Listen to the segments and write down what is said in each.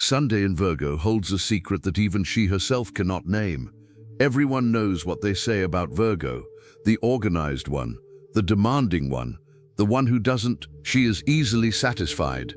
Sunday in Virgo holds a secret that even she herself cannot name. Everyone knows what they say about Virgo, the organized one, the demanding one, the one who doesn't. She is easily satisfied.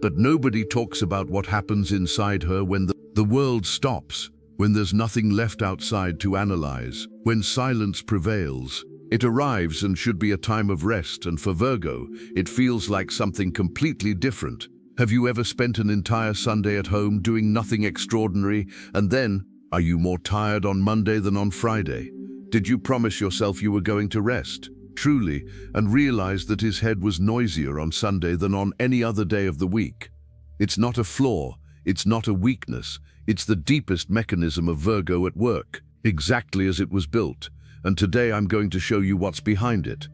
But nobody talks about what happens inside her when the world stops, when there's nothing left outside to analyze, when silence prevails. It arrives and should be a time of rest, and for Virgo, it feels like something completely different. Have you ever spent an entire Sunday at home doing nothing extraordinary, and then, are you more tired on Monday than on Friday? Did you promise yourself you were going to rest, truly, and realize that his head was noisier on Sunday than on any other day of the week? It's not a flaw, it's not a weakness, it's the deepest mechanism of Virgo at work, exactly as it was built. And today I'm going to show you what's behind it.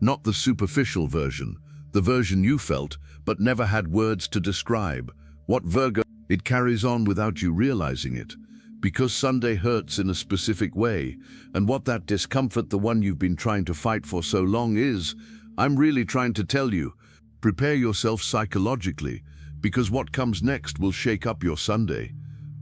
Not the superficial version, the version you felt but never had words to describe. What Virgo, it carries on without you realizing it. Because Sunday hurts in a specific way, and what that discomfort, the one you've been trying to fight for so long, is, I'm really trying to tell you, prepare yourself psychologically, because what comes next will shake up your Sunday.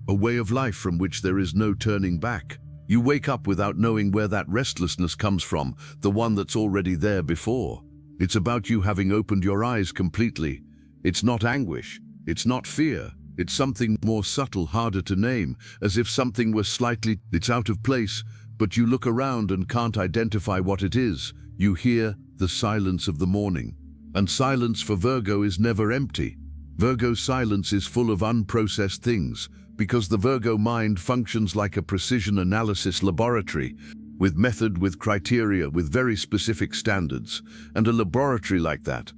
A way of life from which there is no turning back. You wake up without knowing where that restlessness comes from, the one that's already there before. It's about you having opened your eyes completely. It's not anguish, it's not fear, it's something more subtle, harder to name, as if something were it's out of place, but you look around and can't identify what it is. You hear the silence of the morning. And silence for Virgo is never empty. Virgo's silence is full of unprocessed things, because the Virgo mind functions like a precision analysis laboratory, with method, with criteria, with very specific standards. And a laboratory like that,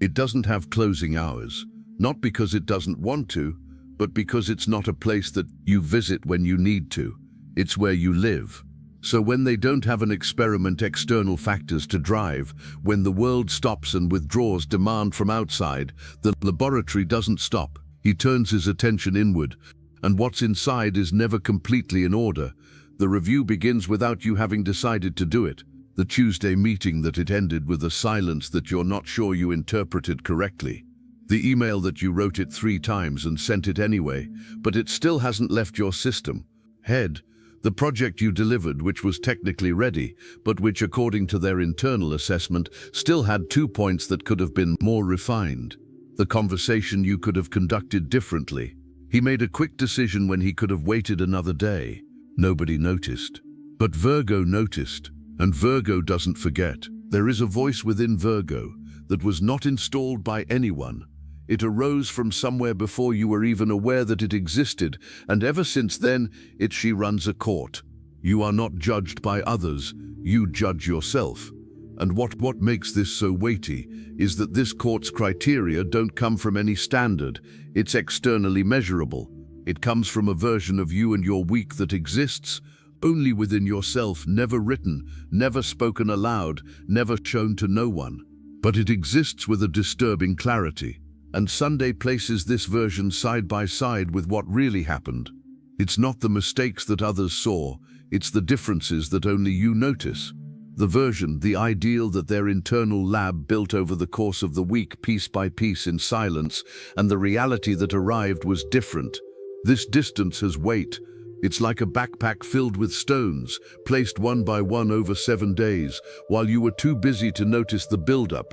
it doesn't have closing hours, not because it doesn't want to, but because it's not a place that you visit when you need to. It's where you live. So when they don't have an experiment, external factors to drive, when the world stops and withdraws demand from outside, the laboratory doesn't stop. He turns his attention inward, and what's inside is never completely in order. The review begins without you having decided to do it. The Tuesday meeting that it ended with a silence that you're not sure you interpreted correctly. The email that you wrote it 3 times and sent it anyway, but it still hasn't left your system. Head, the project you delivered, which was technically ready, but which according to their internal assessment still had 2 points that could have been more refined. The conversation you could have conducted differently. He made a quick decision when he could have waited another day. Nobody noticed. But Virgo noticed, and Virgo doesn't forget. There is a voice within Virgo that was not installed by anyone. It arose from somewhere before you were even aware that it existed, and ever since then, she runs a court. You are not judged by others, you judge yourself. And what makes this so weighty is that this court's criteria don't come from any standard. It's externally measurable. It comes from a version of you and your week that exists only within yourself, never written, never spoken aloud, never shown to no one. But it exists with a disturbing clarity. And Sunday places this version side by side with what really happened. It's not the mistakes that others saw, it's the differences that only you notice. The version, the ideal that their internal lab built over the course of the week, piece by piece in silence, and the reality that arrived was different. This distance has weight. It's like a backpack filled with stones, placed one by one over 7 days, while you were too busy to notice the buildup.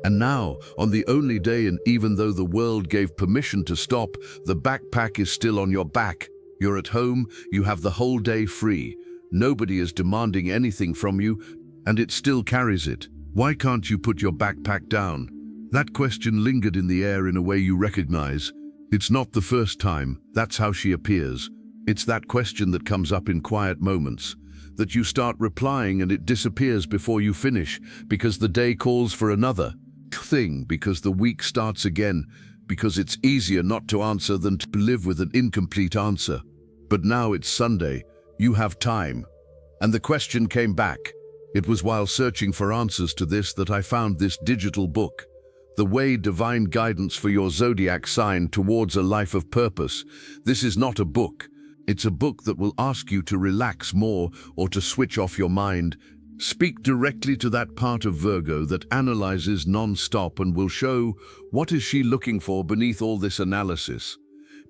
And now, on the only day, and even though the world gave permission to stop, the backpack is still on your back. You're at home, you have the whole day free. Nobody is demanding anything from you, and it still carries it. Why can't you put your backpack down? That question lingered in the air in a way you recognize. It's not the first time, that's how she appears. It's that question that comes up in quiet moments, that you start replying and it disappears before you finish, because the day calls for another thing, because the week starts again, because it's easier not to answer than to live with an incomplete answer. But now it's Sunday, you have time. And the question came back. It was while searching for answers to this that I found this digital book, The Way: Divine Guidance for Your Zodiac Sign Towards a Life of Purpose. This is not a book. It's a book that will ask you to relax more or to switch off your mind. Speak directly to that part of Virgo that analyzes non-stop and will show what is she looking for beneath all this analysis.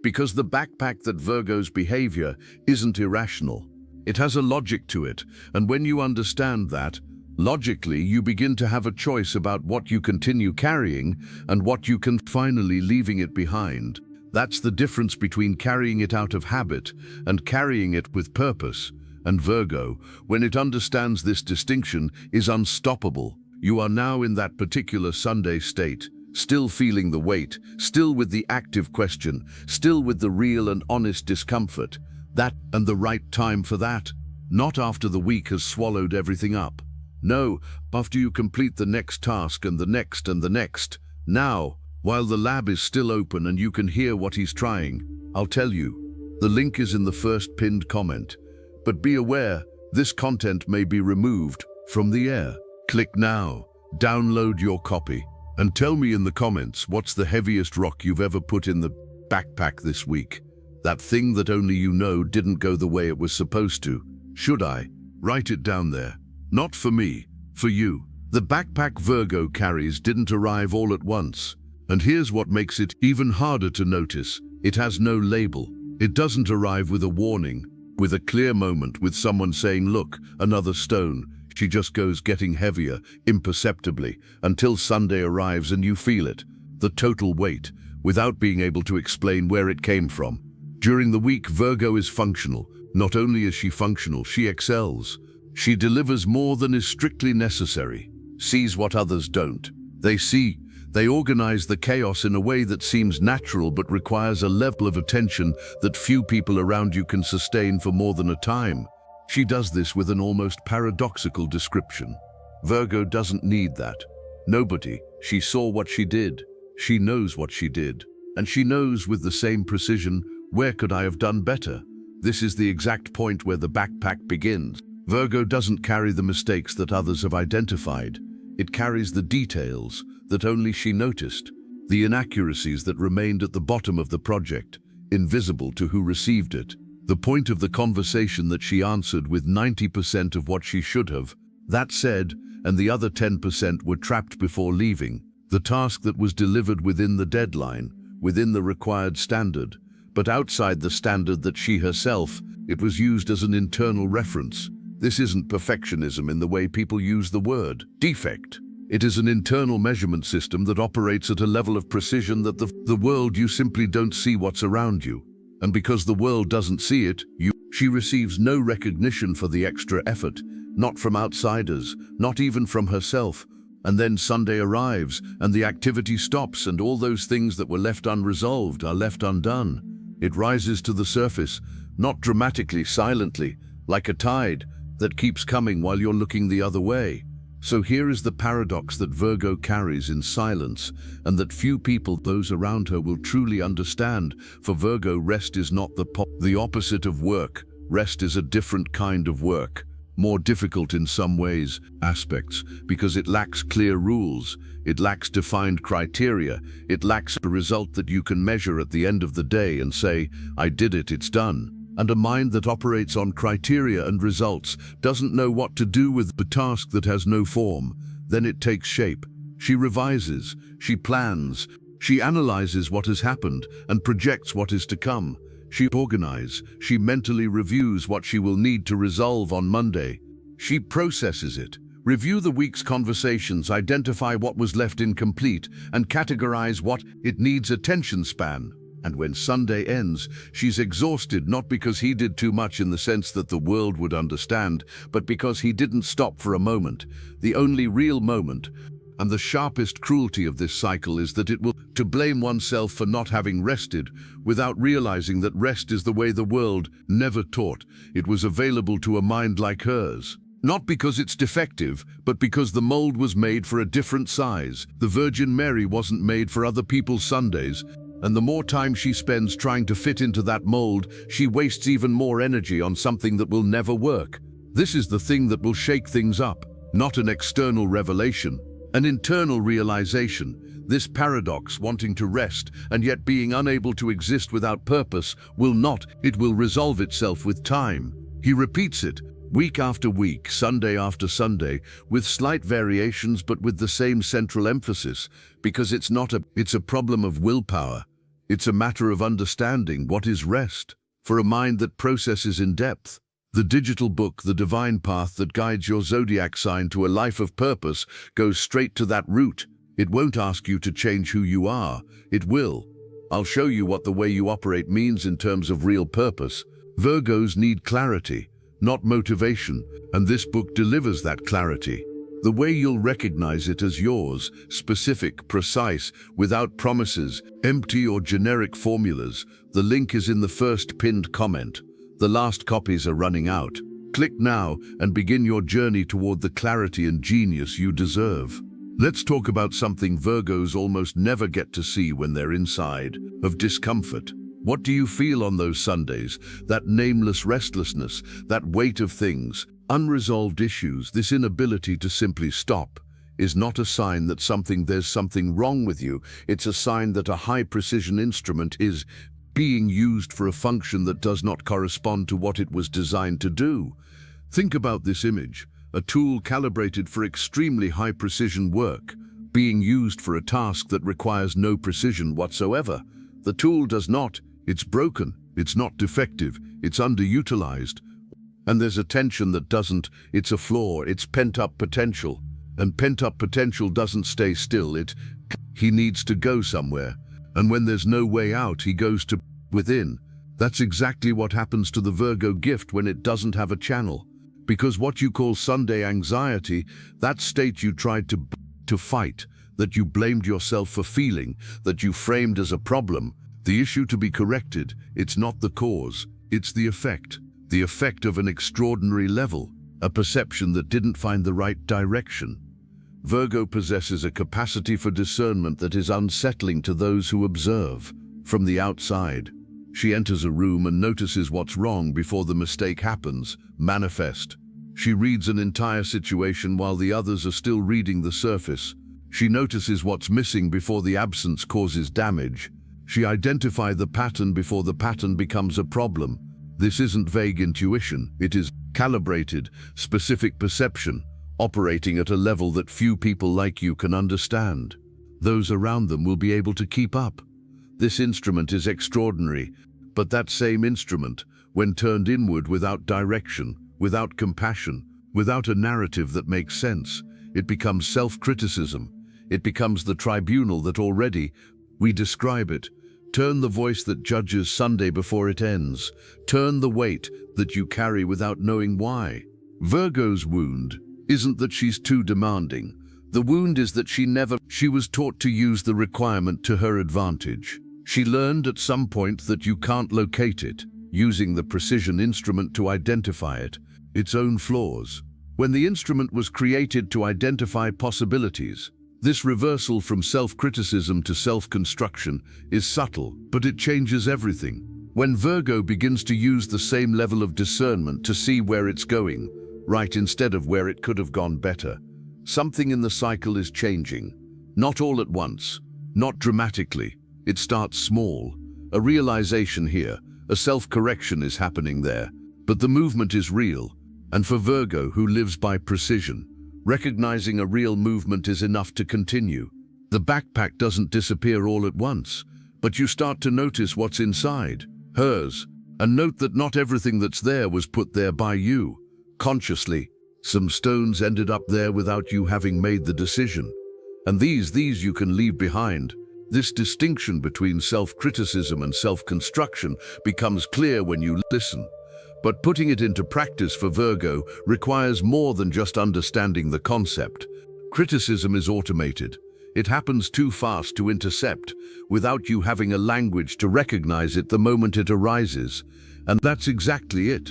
Because the backpack that Virgo's behavior isn't irrational. It has a logic to it, and when you understand that, logically you begin to have a choice about what you continue carrying and what you can finally leaving it behind. That's the difference between carrying it out of habit and carrying it with purpose. And Virgo, when it understands this distinction, is unstoppable. You are now in that particular Sunday state, still feeling the weight, still with the active question, still with the real and honest discomfort. That and the right time for that. Not after the week has swallowed everything up. No, after you complete the next task and the next and the next. Now, while the lab is still open and you can hear what he's trying, I'll tell you. The link is in the first pinned comment. But be aware, this content may be removed from the air. Click now, download your copy, and tell me in the comments what's the heaviest rock you've ever put in the backpack this week. That thing that only you know didn't go the way it was supposed to. Should I? Write it down there. Not for me, for you. The backpack Virgo carries didn't arrive all at once. And here's what makes it even harder to notice. It has no label. It doesn't arrive with a warning, with a clear moment, with someone saying, look, another stone. She just goes getting heavier, imperceptibly, until Sunday arrives and you feel it, the total weight, without being able to explain where it came from. During the week, Virgo is functional. Not only is she functional, she excels. She delivers more than is strictly necessary, sees what others don't. They organize the chaos in a way that seems natural but requires a level of attention that few people around you can sustain for more than a time. She does this with an almost paradoxical description. Virgo doesn't need that. Nobody. She saw what she did. She knows what she did. And she knows with the same precision, where could I have done better? This is the exact point where the backpack begins. Virgo doesn't carry the mistakes that others have identified. It carries the details that only she noticed, the inaccuracies that remained at the bottom of the project, invisible to who received it. The point of the conversation that she answered with 90% of what she should have. That said, and the other 10% were trapped before leaving. The task that was delivered within the deadline, within the required standard, but outside the standard that she herself, it was used as an internal reference. This isn't perfectionism in the way people use the word defect. It is an internal measurement system that operates at a level of precision that the world you simply don't see what's around you. And because the world doesn't see it, she receives no recognition for the extra effort, not from outsiders, not even from herself. And then Sunday arrives and the activity stops and all those things that were left unresolved are left undone. It rises to the surface, not dramatically, silently, like a tide that keeps coming while you're looking the other way. So here is the paradox that Virgo carries in silence and that few people, those around her, will truly understand. For Virgo, rest is not the opposite of work. Rest is a different kind of work, more difficult in some ways, aspects, because it lacks clear rules, it lacks defined criteria, it lacks a result that you can measure at the end of the day and say, I did it, it's done. And a mind that operates on criteria and results doesn't know what to do with the task that has no form. Then it takes shape. She revises, she plans, she analyzes what has happened and projects what is to come. She organizes, she mentally reviews what she will need to resolve on Monday. She processes it, review the week's conversations, identify what was left incomplete, and categorize what it needs attention span. And when Sunday ends, she's exhausted, not because he did too much in the sense that the world would understand, but because he didn't stop for a moment, the only real moment. And the sharpest cruelty of this cycle is that it will to blame oneself for not having rested, without realizing that rest is the way the world never taught it was available to a mind like hers. Not because it's defective, but because the mold was made for a different size. The Virgin Mary wasn't made for other people's Sundays. And the more time she spends trying to fit into that mold, she wastes even more energy on something that will never work. This is the thing that will shake things up, not an external revelation, an internal realization. This paradox, wanting to rest and yet being unable to exist without purpose, it will resolve itself with time. He repeats it, week after week, Sunday after Sunday, with slight variations but with the same central emphasis, because it's a problem of willpower. It's a matter of understanding what is rest, for a mind that processes in depth. The digital book, The Divine Path That Guides Your Zodiac Sign to a Life of Purpose, goes straight to that root. It won't ask you to change who you are. It will. I'll show you what the way you operate means in terms of real purpose. Virgos need clarity, not motivation, and this book delivers that clarity. The way you'll recognize it as yours, specific, precise, without promises, empty or generic formulas. The link is in the first pinned comment. The last copies are running out. Click now and begin your journey toward the clarity and genius you deserve. Let's talk about something Virgos almost never get to see when they're inside, of discomfort. What do you feel on those Sundays? That nameless restlessness, that weight of things, unresolved issues. This inability to simply stop is not a sign that there's something wrong with you. It's a sign that a high-precision instrument is being used for a function that does not correspond to what it was designed to do. Think about this image, a tool calibrated for extremely high-precision work, being used for a task that requires no precision whatsoever. The tool does not, it's broken, it's not defective, it's underutilized. And there's a tension that doesn't, it's a flaw, it's pent-up potential. And pent-up potential doesn't stay still, he needs to go somewhere. And when there's no way out, he goes to within. That's exactly what happens to the Virgo gift when it doesn't have a channel. Because what you call Sunday anxiety, that state you tried to fight, that you blamed yourself for feeling, that you framed as a problem, the issue to be corrected, it's not the cause, it's the effect of an extraordinary level, a perception that didn't find the right direction. Virgo possesses a capacity for discernment that is unsettling to those who observe. From the outside, she enters a room and notices what's wrong before the mistake happens, manifest. She reads an entire situation while the others are still reading the surface. She notices what's missing before the absence causes damage. She identifies the pattern before the pattern becomes a problem. This isn't vague intuition, it is calibrated, specific perception, operating at a level that few people like you can understand. Those around them will be able to keep up. This instrument is extraordinary, but that same instrument, when turned inward without direction, without compassion, without a narrative that makes sense, it becomes self-criticism. It becomes the tribunal that already we describe it. Turn the voice that judges Sunday before it ends. Turn the weight that you carry without knowing why. Virgo's wound isn't that she's too demanding. The wound is that she was taught to use the requirement to her advantage. She learned at some point that you can't locate it, using the precision instrument to identify it, its own flaws. When the instrument was created to identify possibilities, this reversal from self-criticism to self-construction is subtle, but it changes everything. When Virgo begins to use the same level of discernment to see where it's going, right instead of where it could have gone better, something in the cycle is changing. Not all at once, not dramatically. It starts small. A realization here, a self-correction is happening there, but the movement is real. And for Virgo, who lives by precision, recognizing a real movement is enough to continue. The backpack doesn't disappear all at once, but you start to notice what's inside, hers, and note that not everything that's there was put there by you, consciously. Some stones ended up there without you having made the decision. And these you can leave behind. This distinction between self-criticism and self-construction becomes clear when you listen. But putting it into practice for Virgo requires more than just understanding the concept. Criticism is automated. It happens too fast to intercept, without you having a language to recognize it the moment it arises. And that's exactly it.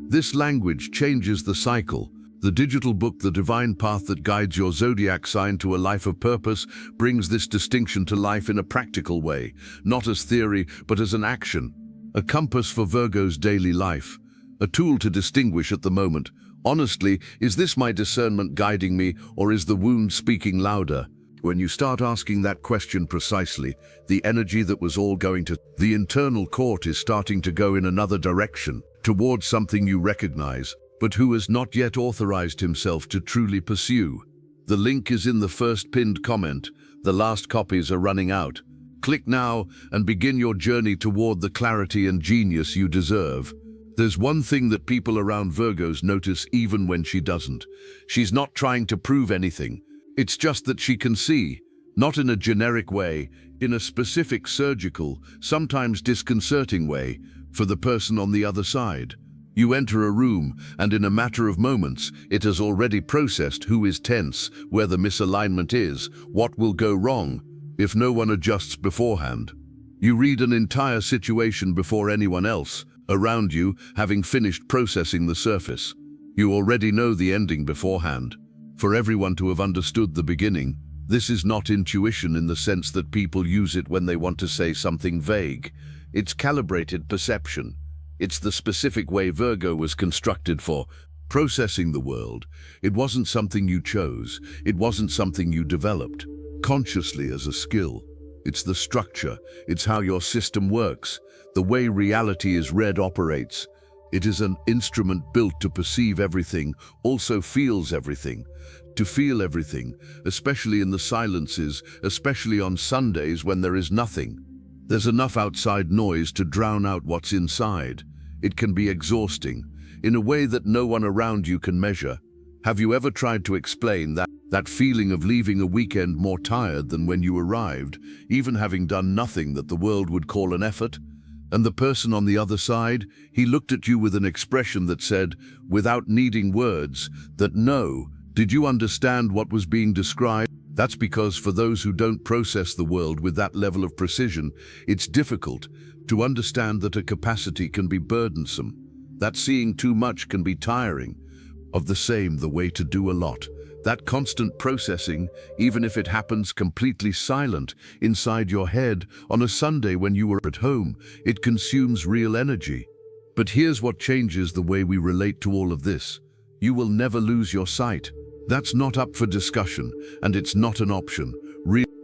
This language changes the cycle. The digital book, The Divine Path That Guides Your Zodiac Sign to a Life of Purpose, brings this distinction to life in a practical way, not as theory, but as an action. A compass for Virgo's daily life. A tool to distinguish at the moment. Honestly, is this my discernment guiding me, or is the wound speaking louder? When you start asking that question precisely, the energy that was all going to the internal court is starting to go in another direction, towards something you recognize, but who has not yet authorized himself to truly pursue. The link is in the first pinned comment. The last copies are running out. Click now and begin your journey toward the clarity and genius you deserve. There's one thing that people around Virgos notice even when she doesn't. She's not trying to prove anything. It's just that she can see, not in a generic way, in a specific surgical, sometimes disconcerting way, for the person on the other side. You enter a room, and in a matter of moments, it has already processed who is tense, where the misalignment is, what will go wrong, if no one adjusts beforehand. You read an entire situation before anyone else around you, having finished processing the surface. You already know the ending beforehand. For everyone to have understood the beginning, this is not intuition in the sense that people use it when they want to say something vague. It's calibrated perception. It's the specific way Virgo was constructed for processing the world. It wasn't something you chose. It wasn't something you developed consciously as a skill. It's the structure. It's how your system works, the way reality is read operates. It is an instrument built to perceive everything, also feels everything, to feel everything, especially in the silences, especially on Sundays when there is nothing. There's enough outside noise to drown out what's inside. It can be exhausting, in a way that no one around you can measure. Have you ever tried to explain that feeling of leaving a weekend more tired than when you arrived, even having done nothing that the world would call an effort? And the person on the other side, he looked at you with an expression that said, without needing words, that no. Did you understand what was being described? That's because for those who don't process the world with that level of precision, it's difficult to understand that a capacity can be burdensome, that seeing too much can be tiring. Of the same, the way to do a lot. That constant processing, even if it happens completely silent inside your head on a Sunday when you are at home, it consumes real energy. But here's what changes the way we relate to all of this. You will never lose your sight. That's not up for discussion, and it's not an option.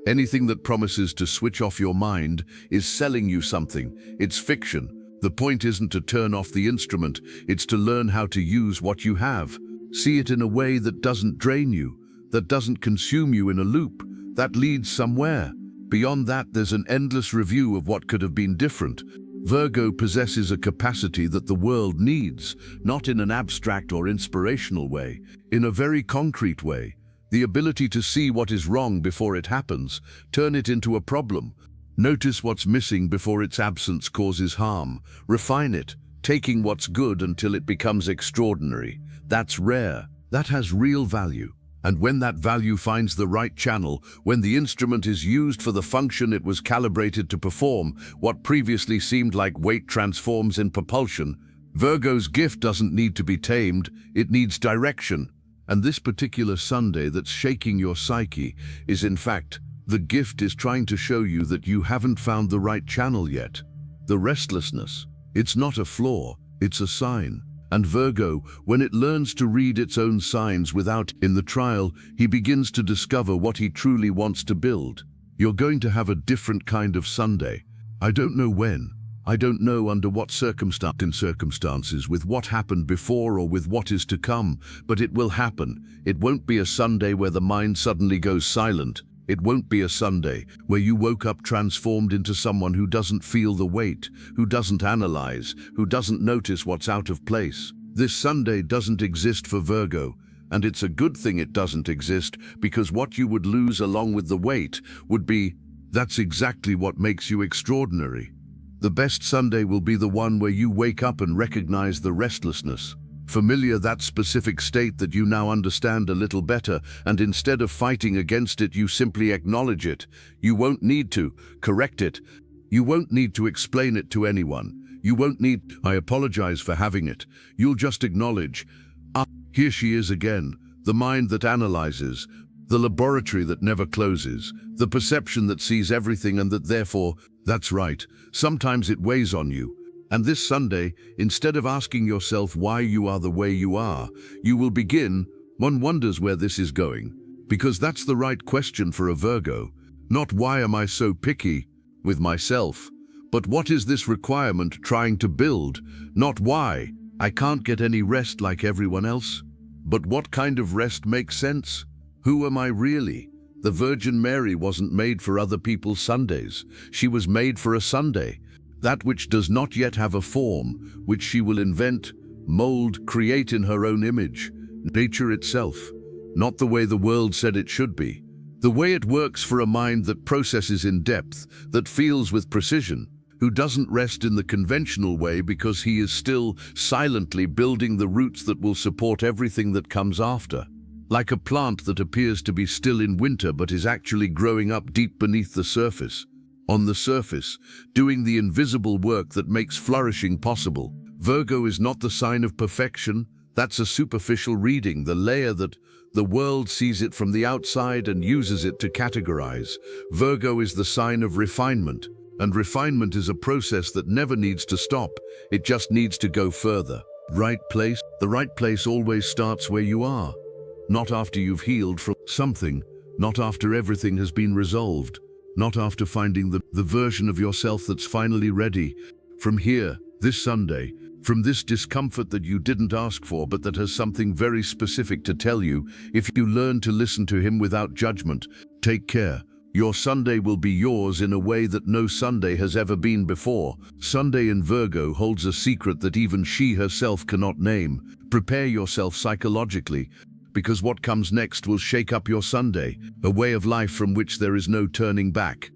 Anything that promises to switch off your mind is selling you something. It's fiction. The point isn't to turn off the instrument, it's to learn how to use what you have. See it in a way that doesn't drain you, that doesn't consume you in a loop, that leads somewhere. Beyond that, there's an endless review of what could have been different. Virgo possesses a capacity that the world needs, not in an abstract or inspirational way, in a very concrete way. The ability to see what is wrong before it happens, turn it into a problem. Notice what's missing before its absence causes harm. Refine it, taking what's good until it becomes extraordinary. That's rare. That has real value. And when that value finds the right channel, when the instrument is used for the function it was calibrated to perform, what previously seemed like weight transforms in propulsion. Virgo's gift doesn't need to be tamed, it needs direction. And this particular Sunday that's shaking your psyche is, in fact, the gift is trying to show you that you haven't found the right channel yet. The restlessness, it's not a flaw, it's a sign. And Virgo, when it learns to read its own signs without, in the trial, he begins to discover what he truly wants to build. You're going to have a different kind of Sunday. I don't know when. I don't know under what circumstances, with what happened before or with what is to come, but it will happen. It won't be a Sunday where the mind suddenly goes silent. It won't be a Sunday where you woke up transformed into someone who doesn't feel the weight, who doesn't analyze, who doesn't notice what's out of place. This Sunday doesn't exist for Virgo, and it's a good thing it doesn't exist, because what you would lose along with the weight would be, that's exactly what makes you extraordinary. The best Sunday will be the one where you wake up and recognize the restlessness. Familiar, that specific state that you now understand a little better, and instead of fighting against it, you simply acknowledge it. You won't need to correct it. You won't need to explain it to anyone. You won't need, I apologize for having it. You'll just acknowledge, here she is again, the mind that analyzes, the laboratory that never closes, the perception that sees everything and that therefore, that's right, sometimes it weighs on you. And this Sunday, instead of asking yourself why you are the way you are, you will begin, one wonders where this is going, because that's the right question for a Virgo. Not why am I so picky with myself, but what is this requirement trying to build? Not why I can't get any rest like everyone else, but what kind of rest makes sense? Who am I really? The Virgin Mary wasn't made for other people's Sundays. She was made for a Sunday, that which does not yet have a form, which she will invent, mold, create in her own image, nature itself, not the way the world said it should be. The way it works for a mind that processes in depth, that feels with precision, who doesn't rest in the conventional way because he is still silently building the roots that will support everything that comes after. Like a plant that appears to be still in winter but is actually growing up deep beneath the surface. On the surface, doing the invisible work that makes flourishing possible. Virgo is not the sign of perfection. That's a superficial reading, the layer that the world sees it from the outside and uses it to categorize. Virgo is the sign of refinement, and refinement is a process that never needs to stop. It just needs to go further. Right place? The right place always starts where you are. Not after you've healed from something, not after everything has been resolved, not after finding the version of yourself that's finally ready. From here, this Sunday, from this discomfort that you didn't ask for but that has something very specific to tell you, if you learn to listen to him without judgment, take care. Your Sunday will be yours in a way that no Sunday has ever been before. Sunday in Virgo holds a secret that even she herself cannot name. Prepare yourself psychologically, because what comes next will shake up your Sunday, a way of life from which there is no turning back.